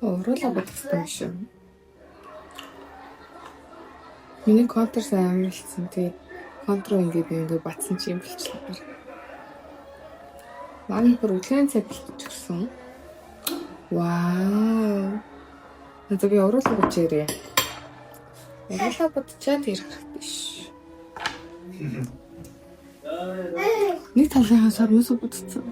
Оруулаа бодсон юм шүү. Миний контр сайн амарлсан. Тэгээ контр ингээд батсан чи юм болчихлоо. Манай бүр өглөөний цаг болчихсон. Вау. Надад би оруулаа бодчихээрээ. Оруулаа бодчихад ирэх биш. Нэг талынхаа сар юусо бодсон.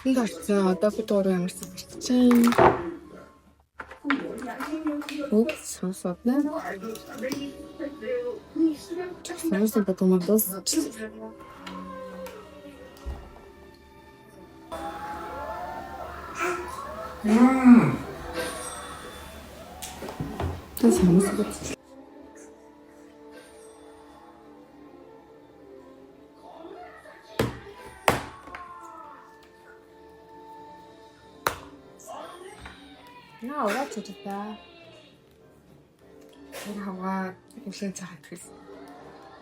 Ингээл одоо би дөрөв ямарсан чинь. Oops, сонсоодна. Сонсон батомоос. Das muss ich. No, that's it. Хаваа өглөө цагт хэлсэн.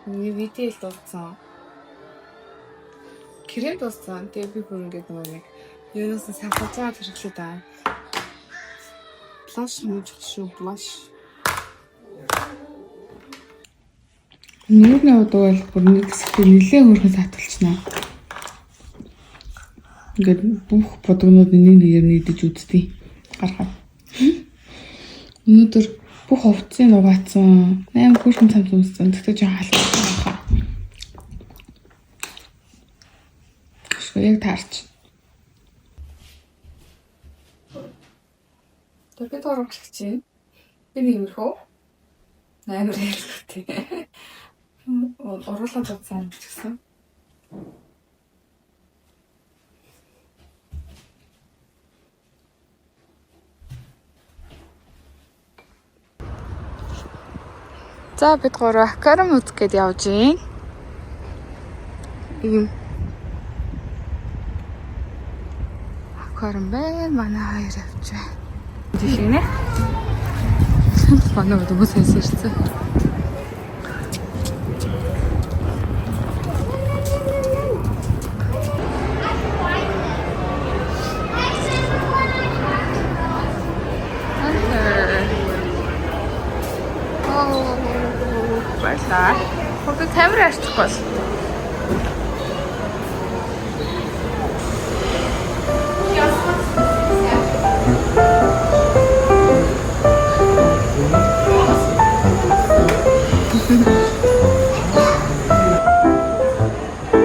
Миний видео дууссан. Крем дууссан. Тэгээ би бүр ингээд нэг юунаас сахацаад хэрэглээ даа. Плаш мууч шүү плаш. Нүрний удаа бол бүр нэг хэсэгт нэлээд хөрхөн саталчнаа. Ингээд бүх бодгонууд нэг нэгээр нийдэж үзтий. Гарахаа. Өнөөдөр бүх хувцсыг угаацсан. 8 хүрхэн цамц өмссөн. Тэгтээ жоо халахгүй. Яг таарч. Төрөд орох чинь. Би нэмэрхөө. 8 хэлтэй. Оруулаад бодсон гэсэн. За бид гурав аквариум үзэх гээд явж гин. Ийм аквариум байна. Манай хоёр явж байна. Жишээ нэ. Манай өдөө сэнсэрсэн. Баярлалаа. Хөөе камера ашиглахгүй.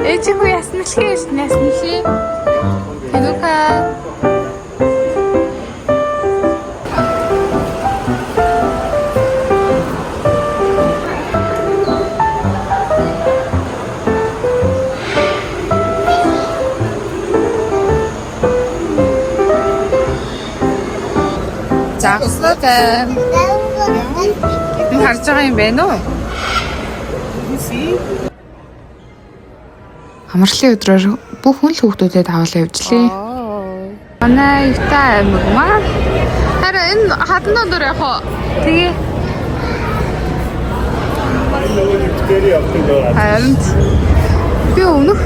Эцэг үе ясналхий ясналхий. Тэнүүка. Загслаа. Харж байгаа юм байна уу? Амарлын өдрөөр бүх хүн л хүүхдүүдэд аваад явжлээ. Манай Ивта аймаг маа. Харин энэ хатан өндөр яг хоо. Тэгээ. Би өмнөх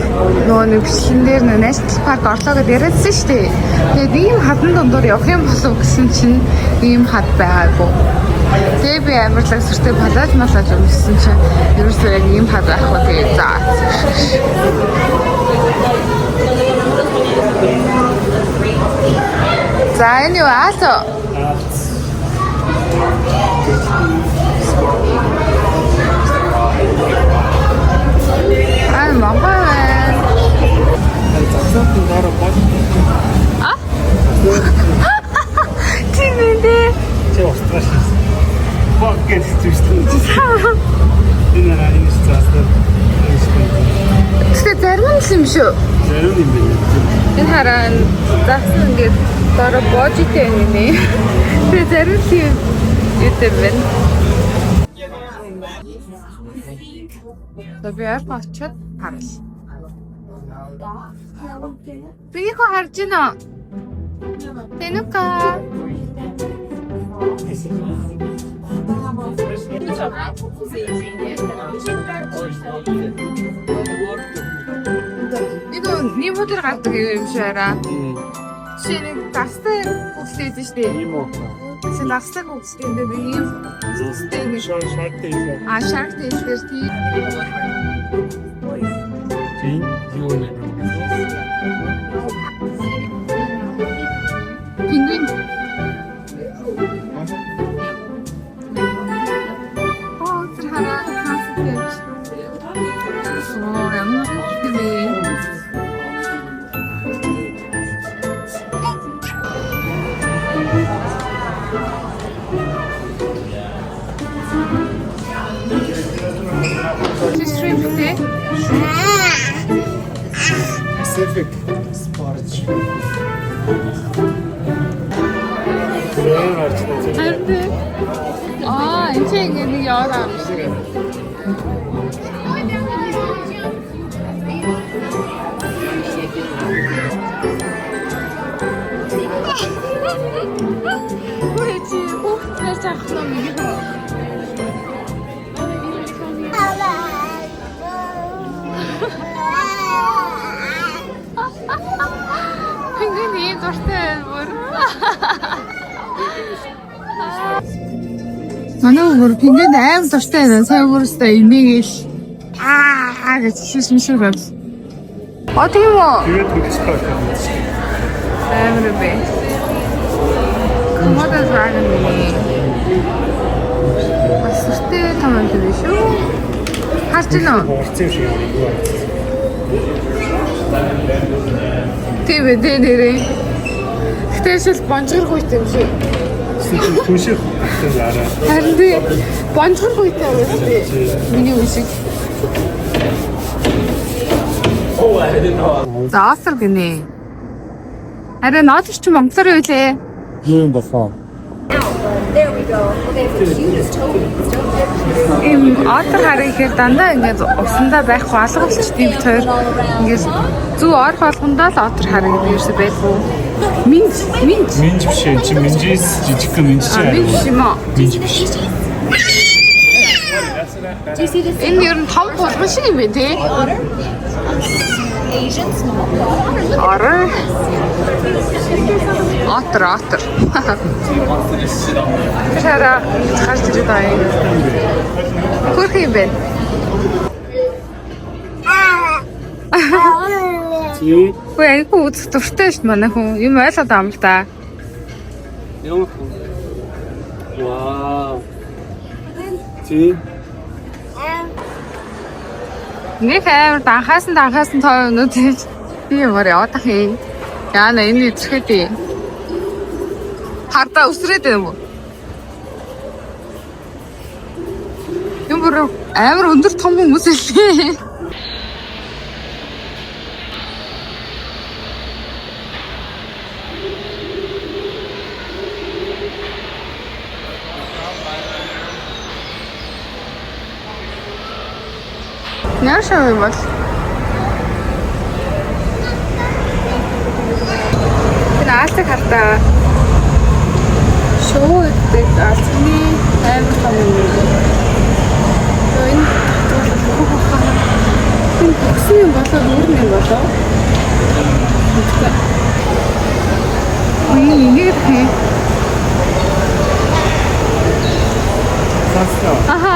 нөгөө нэг бичлэн дээр National Park орлоо гэдээ яриадсан шүү дээ. Тэгээд ийм хатан дундуур явах юм болов гэсэн чинь ийм хад байгаагүй. Тэгээ би амарлаг сүртэй палаж масаж өмссөн чинь ерөөсөө яг ийм хад байхгүй тэгээ заа. За энэ юу аасо? Аа Монгол байна. Зацсан дараа бод. А? Тийм ээ. Чи устраш. Боггэж зүгтэн. Энэ райны цаастай. Тэгэ зарим юм шүү. Зарим юм байна. Энэ хараа зацсан ингээд Дараа божитэй нэ. Тэр зэрэг юм ютуб байна. Тэвээр очоод харал. Би их харж байна. Тэнука. 이거 니 모델 같은 게 임시해라. Шинэ гастай үстэй дээ шүү дээ. ийм үү. Шинэ гастай үстэй дээ ийм үстэй нэг Шартай юм. шартай дээр Тийм юу нэ. пингвин. Тэр хараа хастай. Ямар хэвээ. Шишрэмтэй. Pacific Sparge. Харин энэ чинь нэг яваа юм шиг. Хөөе хүүхдээр заах юм юм. Пингвин дуртай бүр. Манай өөр пингвин аим дуртай байна. Сайн өөрөөсөө энийгэл гэж шишмшиг байна. Тийм үү? Тэгээд үзчихээ. Амар бэ. Комодос вагон миний. Асуутай таман дээ шүү. Харж гинөө. Борцсон шиг юм уу? Тийм ээ нэрээ. Гэтэл бонжгор гүйтэй юм шиг. Түнших хэлээрээ. Харин би бонжгор гүйтэй байсан тий. Миний үе шиг. Заасар гинэ. Харин наадч чи Монголоор юу лээ? Юу юм босоо. There we go. Okay, the cutest toads. Don't Им отор харихаар дандаа ингээд усандаа байхгүй алга болчтой тэр ингээд зүг орох болгондоо л отор харах ерөөсөй байхгүй. Минж. Минж биш ээ. Чи минжис жижиг минж чи. Минж юм аа. Минж биш. Do you see this Энэ ер нь том булган шиг юм байна тий. otter? Asian small otter. Орой. Отор. Тэрээр гарч ирээд байгаа юм. Хөрх юм бэ? Тийм. Үгүй айгүй үзэх дуртай шүү манай хүн. Юм ойлгоод байгаа юм л да. Юу? Вау. Тийм. Нэг амар данхаасан тоо өнөө тийм. Би ямар явах юм. Яна энэ эцэхэд юм. Хардаа өсрээд юм уу? Юм бүр амар өндөр том хүмүүс илээ. Яашаа юм бол. Энэ аасыг хартаа. Шоу гэдэг алсны амар том юм. Энэ боксын юм болоо нүүрэн юм болоо. Энийг хий. Сасна. Аха.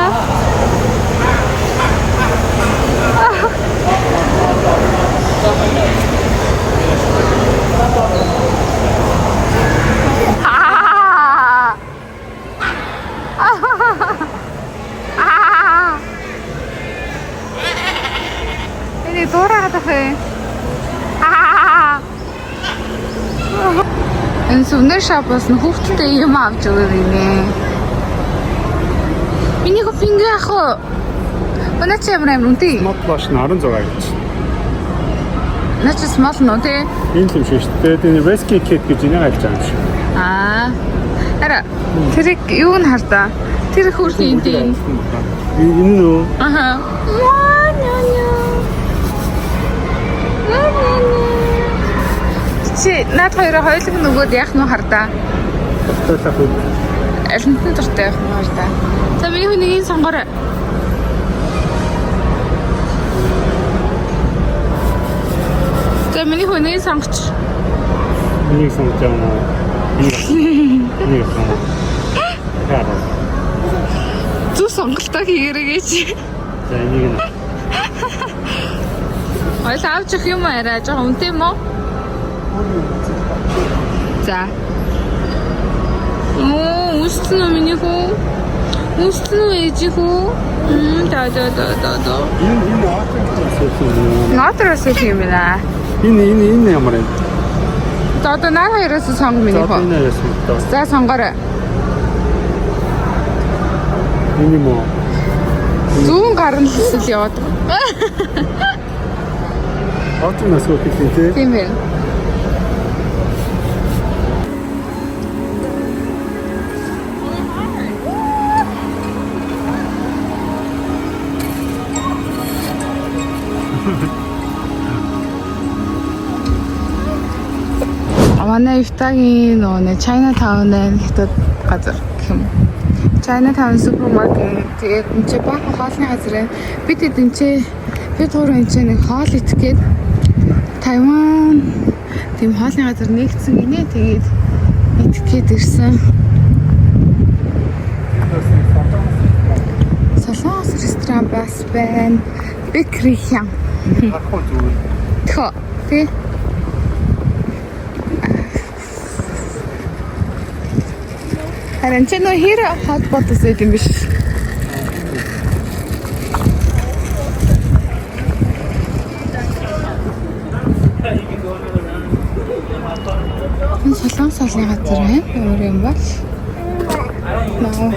Ini dora tahe. Энэ сүнэр шапаас нь хүүхдтэй юм авч өгööв инэ. Миний пингвин ах уу. Манай ч ямар үнтэй. Мод баш 16 гэж. Наач small нөө тий. Энэ юм шиг шүү дээ. Тэгээд rescue kit гэж энийг альж байгаа юм шиг. Аа. Ара тэр юу н хардаа. Тэр хөрхийн дээ. Энэ нөө. Аха. Чи над хоёроо хоёулаа нөгөөд яах нь хардаа. Тогтоолох үү. Алинт нь дуртай яах нь хардаа. За миний хүнийг сонгороо. За миний хүнийг сонгоч. Энийг сонгож байгаа юм уу? Энийг сонгоо. Хараа. Зүг сонголтоо хийгээрэй гэж. За энийг нь. Ойлаа авч явах юм арай жоохон үнэтэй юм уу? За. Үстэн үү миний хүү? Үстэн үү ээжи хүү? Да. Энэ аатар Наатраас юм байна. энэ ямар юм? Одоо наа хоёроос сонго миний хүү. Энэ яасан бэ? За сонгороо. Энэ юм уу? Зүүн гарна л эсвэл яваад. Аатунаас уу хэлээ. Тийм ээ. Манай Ютагийн нөө Chinatown-ын хятад газар гэх юм. Chinatown супермаркет тэгээд энэ ч баахан хоолны газар. Бид бид гурван энэ нэг хоол идэх гээд Тайван тийм хоолны газар нэгдсэн гинэ. Тэгээд идэх гээд ирсэн. Солонгос ресторан бас байна. Бэкрихан. Хахуу зүгээр. Тхо. Тэ. Харин ч нөө хэр хот ботос байд юм биш. Энэ солонгос хоолны газар ямар юм бол? Наа.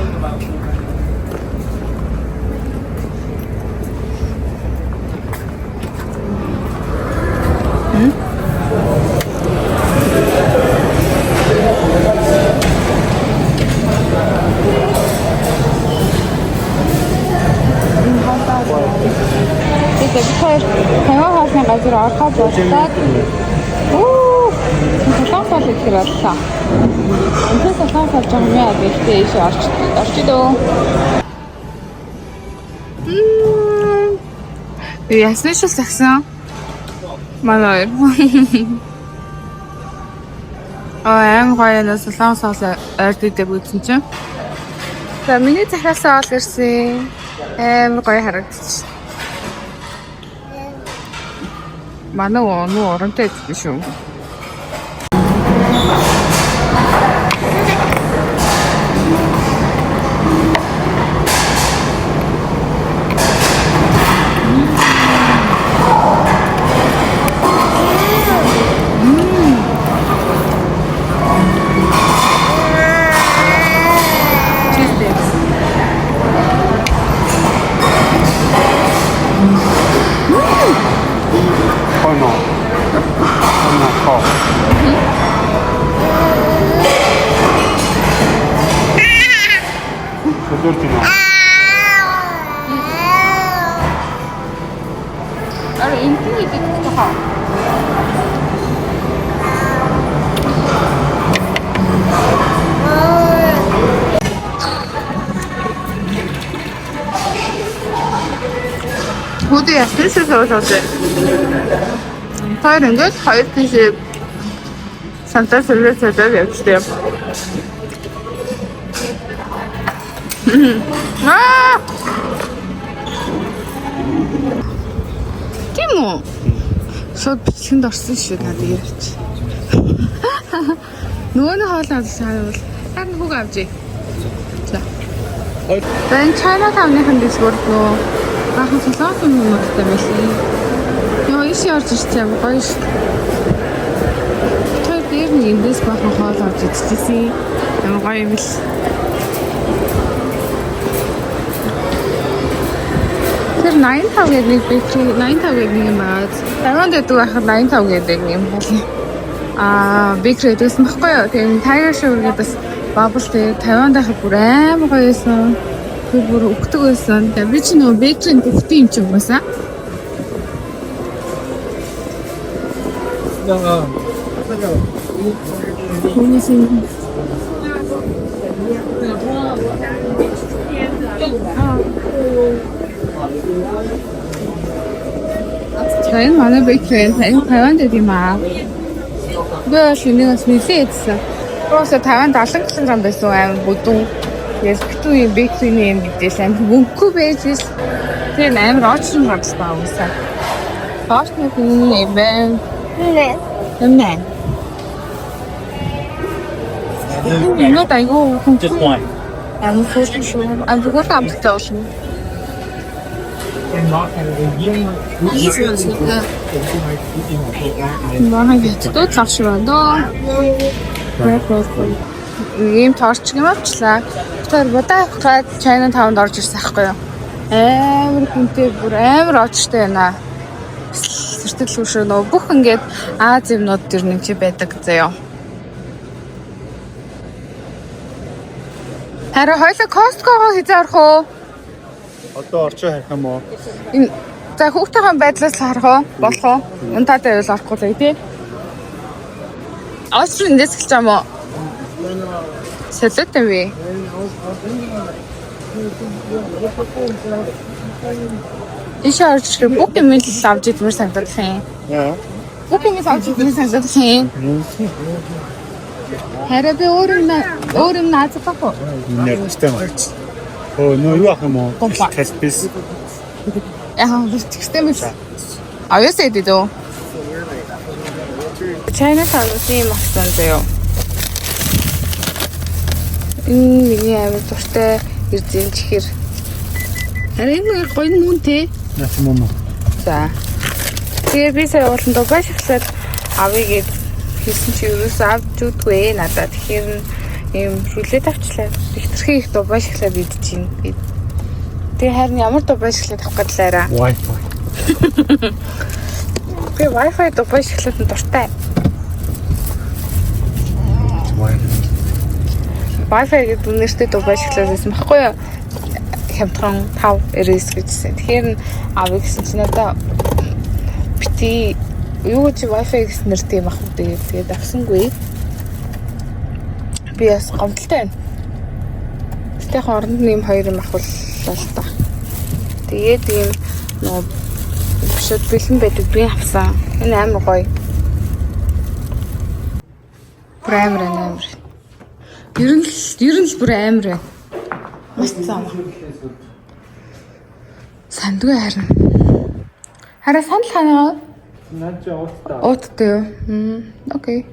Тайван хоолны газар ороход болоод солонгос хоол ихэр боллоо. Энэ солонгос хоол жоо яа гэхдээ ийш орчидөө. Ясны шил загсан. Манай аим гоё солонгос хоол ойрд идэг үзсэн чинь. За миний захиасаа ол ирсэн. Амар гоё харагдчих. Манай нуу оронтой идэх шүү. 아래 인finity 투하. 모두 야스에서 오셨대. 다른 게 다이어트식 산타 슬레스를 냅시대요. 아! Тийм үү? Шууд бичлэгэнд орсон шүү надад ярьж. Нөгөө нь хоолой авсан бол харин хүүг авчи. За. Ben Chinatown-ын дэсгүүр нөө баахан солонгос хүмүүстэй байсан. Яа иш орж ирсэн гоё шүү. Тэр дээр нэг эндээс баахан хоол авч идчихсэн. Ямар гоё юм бэл. Тэр 85 гэдэг нэг бэкри 85 гэдэг нэг юм аа. Тайванд гэдэг байхад 85 гэдэг юм байна. Бэкри гэсэн баггүй юу? Тэгээ Tiger Sugar гэдэг бас бабл тэгээ Тайванд байхад бүр амар гоё байсан. Тэр бүр өгдөг байсан. Тэгээ би чи нөгөө бэкрийн өгдөг юм чи угаасаа. 저희는 많은 베이크에서台湾되게 많아. 그래서 저희가 스위스에서 그래서台湾달성 гэсэн зам байсан аим бүдүүн ես битүүний бэйкрийн юм гэдээсэн мөнгөгүй байж тэр амар очсон гадсан уусаа. Очны хүн юм. Нэ. 이거 다 이거 Just one. 안 보시죠. 안 보고 안 붙어오시네. Манайд 또 завшраад. Ийм торч юм авчлаа. Тэр бодаа хаад China Town-д орж ирсэн байхгүй юу? Амар хүнтэй бүр амар очтой байна. Сэтгэл хөшөө нөө бүх ингээд Аз юмнууд төр нэг чи байдаг заяа. Хараа хоёлаа Costco-гоо хизээ орох уу? Одоо орчоо харих юм уу? Энэ за хүүхдийн байдлаас харах уу? Болох уу? Унтаатай байвал орохгүй л тий. Авч эндээс эхэлж байгаа юм уу? Солиотой вэ? Ишээ орж ирэх бүх юм л авч идмээр санагдах юм. Яа. Бүх юм авч идмээр санагдах юм. Хараа би өөр юм наазах уу? Нэрчтэй марч. Нөө юу ах юм уу? Компа. Каспис. Яа, тэгстэй мэт. Аюусаа дидөө. China Town-ын юм ахсан заяа. Миний амар дуртай ирзэн чихэр. Харин энэ гоё мөн те. Яах юм уу? За. Тэгээ би сая ууландаа баш ихлээр авъя гэд хийсэн чи юусэн авч үдгүй надад. Тэгэхээр ийм хүлээд авчлаа. Ихтерхий их дуу баш ихлээр идэж байна би. Тэгээ харин ямар дуу баш ихлээд авах гэдлээрээ. Wi-Fi. Би Wi-Fi дуу баш ихлээд дуртай. Wi-Fi гэдэг нэртэй дуу баш ихлээд байсан баггүй юу? Хямдхан 5 RS гэжсэн. Тэгэхээр авъя гэсэн чинь одоо бити юу гэж Wi-Fi гэсэн нэртэй юм ах үү тэгээд авсангүй. Би бас гомдолтой байна. Тэгтээ хооронд нэм хоёр юм ахваллаа л та. Тэгээд ийм нөгөө бишэд бэлэн байдаг би авсан. Энэ амар гоё. Бүр амар. Ер нь л бүр амар байна. Маш цаам. Сандгүй харин. Хараа санал ханаа. Наач уутаа. Ууттай юу? Окей.